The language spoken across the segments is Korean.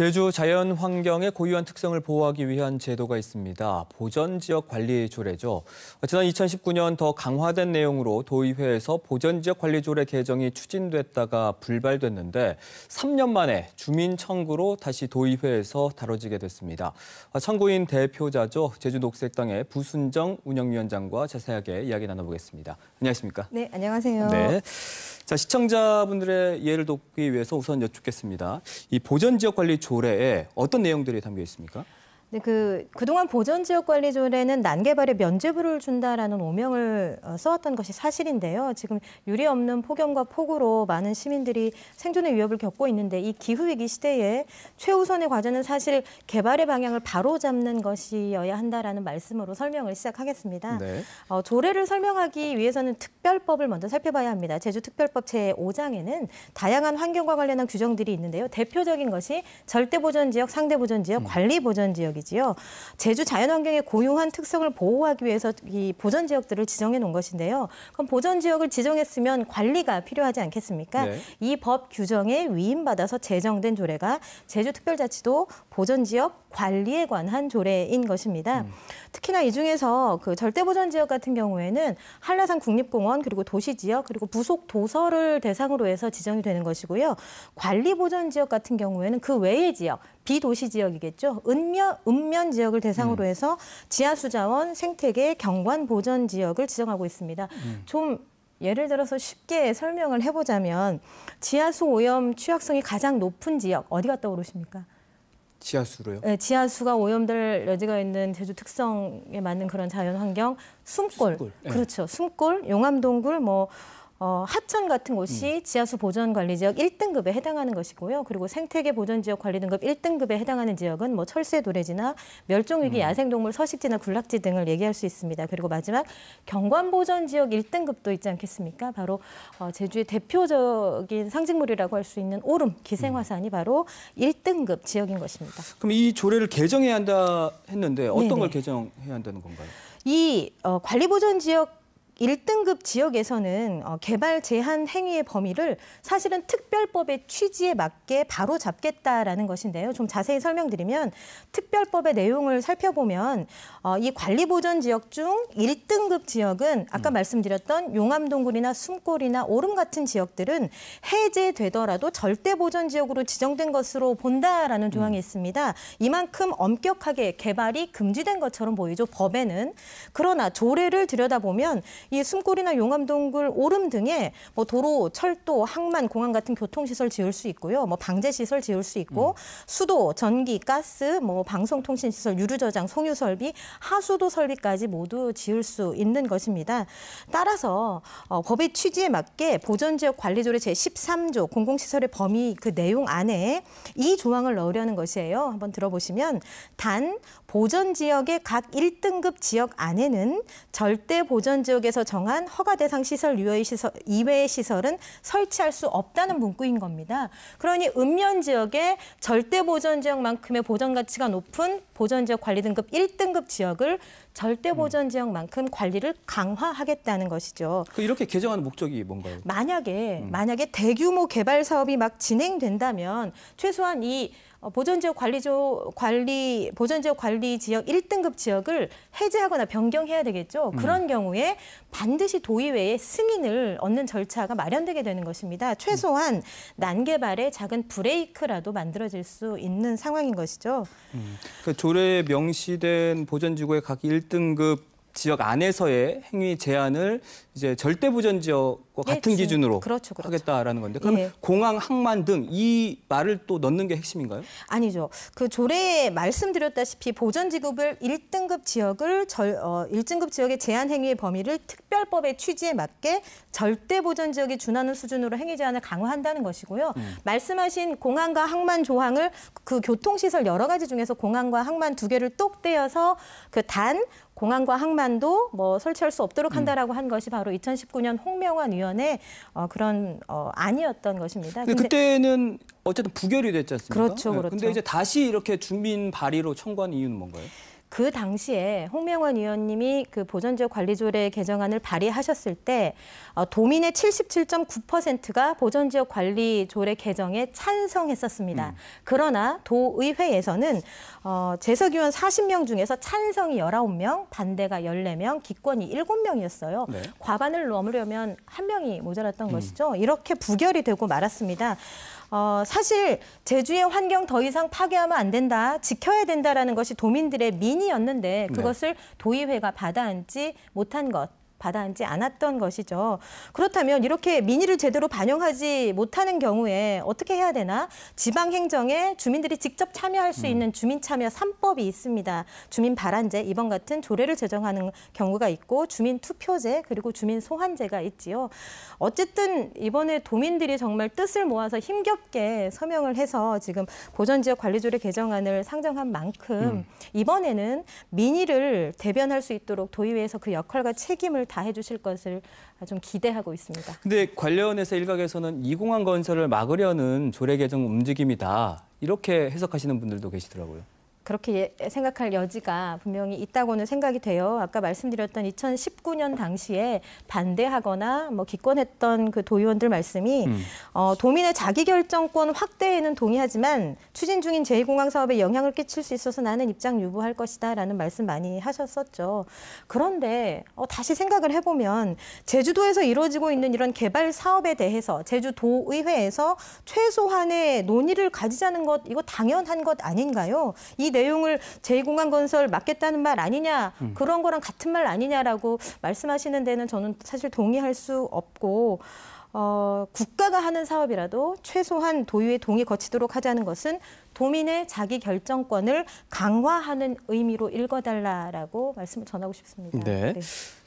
제주 자연 환경의 고유한 특성을 보호하기 위한 제도가 있습니다. 보전지역관리조례죠. 지난 2019년 더 강화된 내용으로 도의회에서 보전지역관리조례 개정이 추진됐다가 불발됐는데 3년 만에 주민 청구로 다시 도의회에서 다뤄지게 됐습니다. 청구인 대표자죠. 제주녹색당의 부순정 운영위원장과 자세하게 이야기 나눠보겠습니다. 안녕하십니까? 네, 안녕하세요. 네. 자, 시청자분들의 이해를 돕기 위해서 우선 여쭙겠습니다. 이 보전지역관리조례에 어떤 내용들이 담겨 있습니까? 네, 그동안 보전지역관리조례는 난개발에 면죄부를 준다라는 오명을 써왔던 것이 사실인데요. 지금 유례 없는 폭염과 폭우로 많은 시민들이 생존의 위협을 겪고 있는데 이 기후위기 시대에 최우선의 과제는 사실 개발의 방향을 바로잡는 것이어야 한다라는 말씀으로 설명을 시작하겠습니다. 네. 조례를 설명하기 위해서는 특별법을 먼저 살펴봐야 합니다. 제주특별법 제5장에는 다양한 환경과 관련한 규정들이 있는데요. 대표적인 것이 절대보전지역, 상대보전지역, 관리보전지역입니다. 제주 자연환경의 고유한 특성을 보호하기 위해서 이 보전지역들을 지정해 놓은 것인데요. 그럼 보전지역을 지정했으면 관리가 필요하지 않겠습니까? 네. 이 법 규정에 위임받아서 제정된 조례가 제주특별자치도 보전지역 관리에 관한 조례인 것입니다. 특히나 이 중에서 그 절대보전지역 같은 경우에는 한라산 국립공원 그리고 도시지역 그리고 부속 도서를 대상으로 해서 지정이 되는 것이고요. 관리보전지역 같은 경우에는 그 외의 지역, 비도시 지역이겠죠. 읍면 지역을 대상으로 해서 지하수자원, 생태계, 경관 보전 지역을 지정하고 있습니다. 좀 예를 들어서 쉽게 설명을 해보자면 지하수 오염 취약성이 가장 높은 지역 어디가 떠오르십니까? 지하수로요? 네, 지하수가 오염될 여지가 있는 제주 특성에 맞는 그런 자연환경, 숨골. 네. 그렇죠. 숨골, 용암동굴, 하천 같은 곳이 지하수 보전관리지역 1등급에 해당하는 것이고요. 그리고 생태계 보전지역 관리등급 1등급에 해당하는 지역은 철새도래지나 멸종위기 야생동물 서식지나 군락지 등을 얘기할 수 있습니다. 그리고 마지막 경관보전지역 1등급도 있지 않겠습니까? 바로 제주의 대표적인 상징물이라고 할 수 있는 오름, 기생화산이 바로 1등급 지역인 것입니다. 그럼 이 조례를 개정해야 한다 했는데 어떤 걸 개정해야 한다는 건가요? 이 관리보전지역 1등급 지역에서는 개발 제한 행위의 범위를 사실은 특별법의 취지에 맞게 바로 잡겠다라는 것인데요. 좀 자세히 설명드리면 특별법의 내용을 살펴보면 이 관리보전지역 중 1등급 지역은 아까 말씀드렸던 용암동굴이나 숨골이나 오름 같은 지역들은 해제되더라도 절대보전지역으로 지정된 것으로 본다라는 조항이 있습니다. 이만큼 엄격하게 개발이 금지된 것처럼 보이죠, 법에는. 그러나 조례를 들여다보면 이 숨골이나 용암동굴, 오름 등에 도로, 철도, 항만, 공항 같은 교통시설 지을 수 있고요. 방제시설 지을 수 있고 수도, 전기, 가스, 방송통신시설, 유류저장, 송유설비, 하수도 설비까지 모두 지을 수 있는 것입니다. 따라서 법의 취지에 맞게 보전지역 관리조례 제13조 공공시설의 범위 그 내용 안에 이 조항을 넣으려는 것이에요. 한번 들어보시면 단 보전지역의 각 1등급 지역 안에는 절대 보전지역에서 정한 허가 대상 시설 이외의 시설은 설치할 수 없다는 문구인 겁니다. 그러니 읍면 지역의 절대 보전지역만큼의 보전 가치가 높은 보전지역 관리 등급 1등급 지역을 절대 보전지역만큼 관리를 강화하겠다는 것이죠. 이렇게 개정하는 목적이 뭔가요? 만약에 대규모 개발 사업이 막 진행된다면 최소한 이 보전지역 관리 지역 1등급 지역을 해제하거나 변경해야 되겠죠. 그런 경우에 반드시 도의회의 승인을 얻는 절차가 마련되게 되는 것입니다. 최소한 난개발의 작은 브레이크라도 만들어질 수 있는 상황인 것이죠. 그 조례에 명시된 보전지구의 각 1등급 지역 안에서의 행위 제한을 이제 절대보전지역과 같은 기준으로 그렇죠. 하겠다라는 건데 그럼 공항, 항만 등 이 말을 또 넣는 게 핵심인가요? 아니죠. 그 조례에 말씀드렸다시피 보전지구별 1등급 지역을 1등급 지역의 제한 행위의 범위를 특별법의 취지에 맞게 절대보전지역이 준하는 수준으로 행위 제한을 강화한다는 것이고요. 말씀하신 공항과 항만 조항을 그 교통시설 여러 가지 중에서 공항과 항만 두 개를 똑 떼어서 단 공항과 항만도 설치할 수 없도록 한다라고 한 것이 바로 2019년 홍명환 위원의 그런 안이었던 것입니다. 근데 그때는 어쨌든 부결이 됐지 않습니까? 그렇죠. 근데 이제 다시 이렇게 주민 발의로 청구한 이유는 뭔가요? 그 당시에 홍명환 의원님이 그 보전지역 관리조례 개정안을 발의하셨을 때 도민의 77.9%가 보전지역 관리조례 개정에 찬성했었습니다. 그러나 도의회에서는 재석의원 40명 중에서 찬성이 19명, 반대가 14명, 기권이 7명이었어요. 네. 과반을 넘으려면 1명이 모자랐던 것이죠. 이렇게 부결이 되고 말았습니다. 사실 제주의 환경 더 이상 파괴하면 안 된다, 지켜야 된다라는 것이 도민들의 민의였는데 그것을 도의회가 받아안지 못한 것. 받아안지 않았던 것이죠. 그렇다면 이렇게 민의를 제대로 반영하지 못하는 경우에 어떻게 해야 되나? 지방행정에 주민들이 직접 참여할 수 있는 주민참여 3법이 있습니다. 주민발안제, 이번 같은 조례를 제정하는 경우가 있고 주민투표제, 그리고 주민소환제가 있지요. 어쨌든 이번에 도민들이 정말 뜻을 모아서 힘겹게 서명을 해서 지금 보전지역관리조례 개정안을 상정한 만큼 이번에는 민의를 대변할 수 있도록 도의회에서 그 역할과 책임을 다해 주실 것을 좀 기대하고 있습니다. 근데 관련해서 일각에서는 이공항 건설을 막으려는 조례 개정 움직임이다, 이렇게 해석하시는 분들도 계시더라고요. 그렇게 생각할 여지가 분명히 있다고는 생각이 돼요. 아까 말씀드렸던 2019년 당시에 반대하거나 기권했던 그 도의원들 말씀이 도민의 자기결정권 확대에는 동의하지만 추진 중인 제2공항 사업에 영향을 끼칠 수 있어서 나는 입장 유보할 것이다라는 말씀 많이 하셨었죠. 그런데 다시 생각을 해보면 제주도에서 이루어지고 있는 이런 개발 사업에 대해서 제주도의회에서 최소한의 논의를 가지자는 것, 이거 당연한 것 아닌가요? 이 내용을 제2공항 건설 막겠다는 말 아니냐, 그런 거랑 같은 말 아니냐라고 말씀하시는 데는 저는 사실 동의할 수 없고, 국가가 하는 사업이라도 최소한 도의회 동의 거치도록 하자는 것은 도민의 자기 결정권을 강화하는 의미로 읽어달라라고 말씀을 전하고 싶습니다. 네.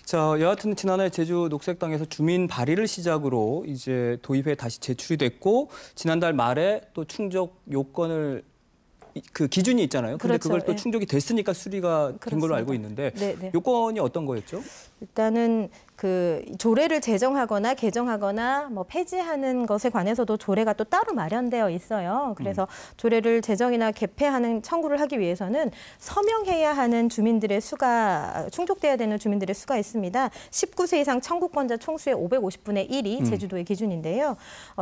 자, 여하튼 지난해 제주 녹색당에서 주민 발의를 시작으로 이제 도의회에 다시 제출이 됐고, 지난달 말에 또 충족 요건을 그 기준이 있잖아요. 근데 그렇죠. 그걸 또 예. 충족이 됐으니까 수리가 된 걸로 알고 있는데 네. 요건이 어떤 거였죠? 일단은 그 조례를 제정하거나 개정하거나 폐지하는 것에 관해서도 조례가 또 따로 마련되어 있어요. 그래서 조례를 제정이나 개폐하는 청구를 하기 위해서는 서명해야 하는 주민들의 수가, 충족돼야 되는 주민들의 수가 있습니다. 19세 이상 청구권자 총수의 550분의 1이 제주도의 기준인데요.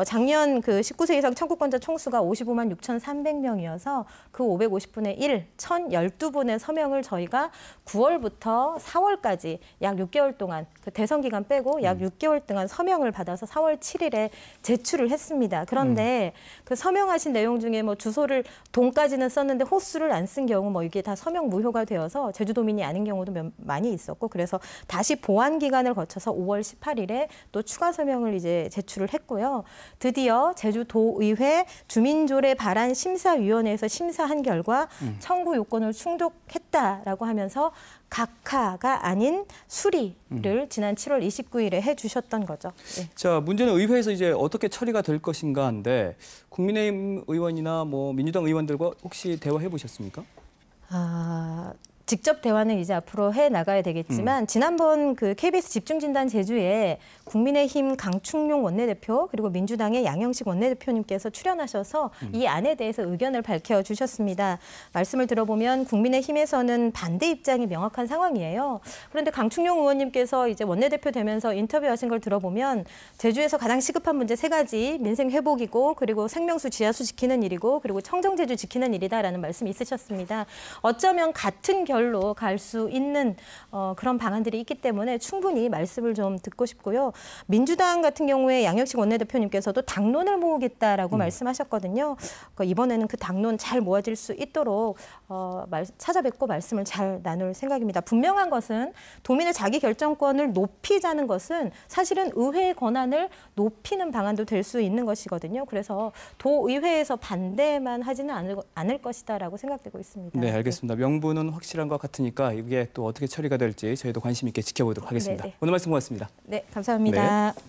작년 그 19세 이상 청구권자 총수가 55만 6,300명이어서 그 550분의 1, 1,012분의 서명을 저희가 9월부터 4월까지 약 6개월 동안, 그 대선 기간 빼고 약 6개월 동안 서명을 받아서 4월 7일에 제출을 했습니다. 그런데 그 서명하신 내용 중에 주소를 동까지는 썼는데 호수를 안 쓴 경우 이게 다 서명 무효가 되어서 제주도민이 아닌 경우도 많이 있었고, 그래서 다시 보완 기간을 거쳐서 5월 18일에 또 추가 서명을 이제 제출을 했고요. 드디어 제주도의회 주민조례 발안 심사위원회에서 심사한 결과 청구 요건을 충족했다라고 하면서 각하가 아닌 수리를 지난 7월 29일에 해주셨던 거죠. 네. 자, 문제는 의회에서 이제 어떻게 처리가 될 것인가 한데 국민의힘 의원이나 민주당 의원들과 혹시 대화해 보셨습니까? 직접 대화는 이제 앞으로 해 나가야 되겠지만 지난번 그 KBS 집중진단 제주에 국민의힘 강충룡 원내대표 그리고 민주당의 양영식 원내대표님께서 출연하셔서 이 안에 대해서 의견을 밝혀주셨습니다. 말씀을 들어보면 국민의힘에서는 반대 입장이 명확한 상황이에요. 그런데 강충룡 의원님께서 이제 원내대표 되면서 인터뷰하신 걸 들어보면 제주에서 가장 시급한 문제 3가지, 민생 회복이고 그리고 생명수 지하수 지키는 일이고 그리고 청정제주 지키는 일이다라는 말씀이 있으셨습니다. 어쩌면 같은 결로 갈 수 있는 그런 방안들이 있기 때문에 충분히 말씀을 좀 듣고 싶고요. 민주당 같은 경우에 양혁식 원내대표님께서도 당론을 모으겠다라고 말씀하셨거든요. 이번에는 그 당론 잘 모아질 수 있도록 찾아뵙고 말씀을 잘 나눌 생각입니다. 분명한 것은 도민의 자기결정권을 높이자는 것은 사실은 의회의 권한을 높이는 방안도 될 수 있는 것이거든요. 그래서 도의회에서 반대만 하지는 않을 것이다라고 생각되고 있습니다. 네, 알겠습니다. 명분은 확실한 것 같으니까 이게 또 어떻게 처리가 될지 저희도 관심 있게 지켜보도록 하겠습니다. 네네. 오늘 말씀 고맙습니다. 네, 감사합니다. 네.